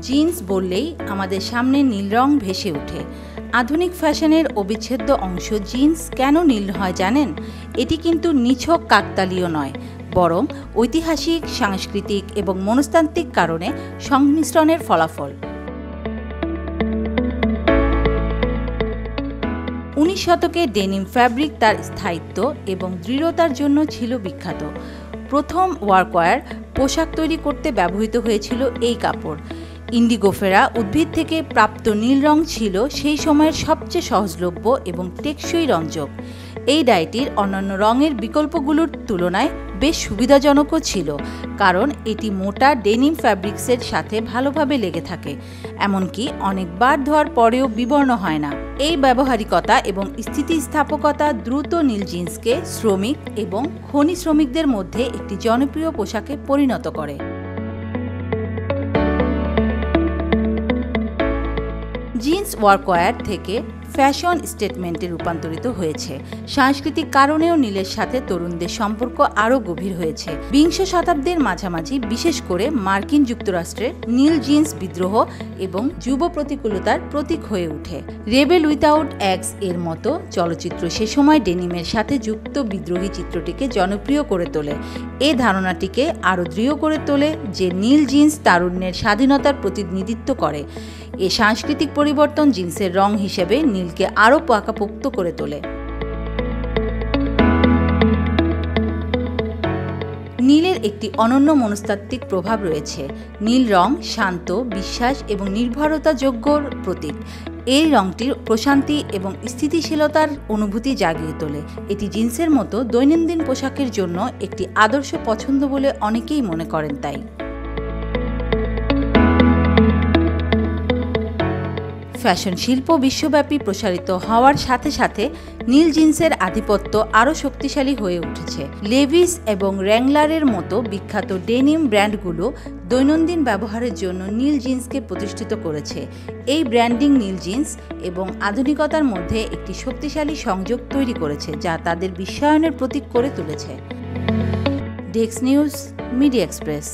Jeans বললেই আমাদের সামনে নীল রং ভেসে ওঠে। আধুনিক ফ্যাশনের অবিচ্ছেদ্য অংশ জিন্স কেন নীল হয় জানেন? এটি কিন্তু নিছক কাকতালীয় নয়, বরং ঐতিহাসিক, সাংস্কৃতিক এবং মনস্তাত্ত্বিক কারণে সংমিশ্রণের ফলাফল। 19 শতকে ডেনিম ফ্যাব্রিক তার স্থায়িত্ব এবং দৃঢ়তার জন্য ছিল বিখ্যাত। প্রথম ওয়ার্কওয়্যার পোশাক তৈরি করতে ব্যবহৃত হয়েছিল এই কাপড়। ইন্ডিগোফেরা উদ্ভিদ থেকে প্রাপ্ত নীল রং ছিল সেই সময়ের সবচেয়ে সহজলভ্য এবং টেকসই রঞ্জক। এই ডাইটির অন্যান্য রঙের বিকল্পগুলোর তুলনায় বেশ সুবিধাজনকও ছিল, কারণ এটি মোটা ডেনিম ফ্যাব্রিক্সের সাথে ভালোভাবে লেগে থাকে, এমনকি অনেকবার ধোয়ার পরেও বিবর্ণ হয় না। এই ব্যবহারিকতা এবং স্থিতিস্থাপকতা দ্রুত নীল জিন্সকে শ্রমিক এবং খনি শ্রমিকদের মধ্যে একটি জনপ্রিয় পোশাকে পরিণত করে। জিন্স ওয়ার্কওয়্যার থেকে ফ্যাশন স্টেটমেন্টে রূপান্তরিত হয়েছে। সাংস্কৃতিক কারণেও নীলের সাথে তরুণদের সম্পর্ক আরও গভীর হয়েছে। বিংশ শতাব্দীর মাঝামাঝি বিশেষ করে মার্কিন যুক্তরাষ্ট্রে নীল জিন্স বিদ্রোহ এবং যুব প্রতিকূলতার প্রতীক হয়ে ওঠে। রেবেল উইথাউট এক্স এর মতো চলচ্চিত্র সে সময় ডেনিমের সাথে যুক্ত বিদ্রোহী চিত্রটিকে জনপ্রিয় করে তোলে। এই ধারণাটিকে আরও দৃঢ় করে তোলে যে নীল জিন্স তারুণ্যের স্বাধীনতার প্রতিনিধিত্ব করে। এ সাংস্কৃতিক পরিবর্তন জিন্সের রং হিসেবে নীলকে আরও পাকাপোক্ত করে তোলে। নীলের একটি অনন্য মনস্তাত্ত্বিক প্রভাব রয়েছে। নীল রং শান্ত, বিশ্বাস এবং নির্ভরতাযোগ্যর প্রতীক। এই রংটির প্রশান্তি এবং স্থিতিশীলতার অনুভূতি জাগিয়ে তোলে। এটি জিন্সের মতো দৈনন্দিন পোশাকের জন্য একটি আদর্শ পছন্দ বলে অনেকেই মনে করেন। তাই ফ্যাশন শিল্প বিশ্বব্যাপী প্রসারিত হওয়ার সাথে সাথে নীল জিন্সের আধিপত্য আরও শক্তিশালী হয়ে উঠেছে। লেভিস এবং র্যাংলারের মতো বিখ্যাত ডেনিম ব্র্যান্ডগুলো দৈনন্দিন ব্যবহারের জন্য নীল জিন্সকে প্রতিষ্ঠিত করেছে। এই ব্র্যান্ডিং নীল জিন্স এবং আধুনিকতার মধ্যে একটি শক্তিশালী সংযোগ তৈরি করেছে, যা তাদের বিশ্বায়নের প্রতীক করে তুলেছে। Desk news, media express.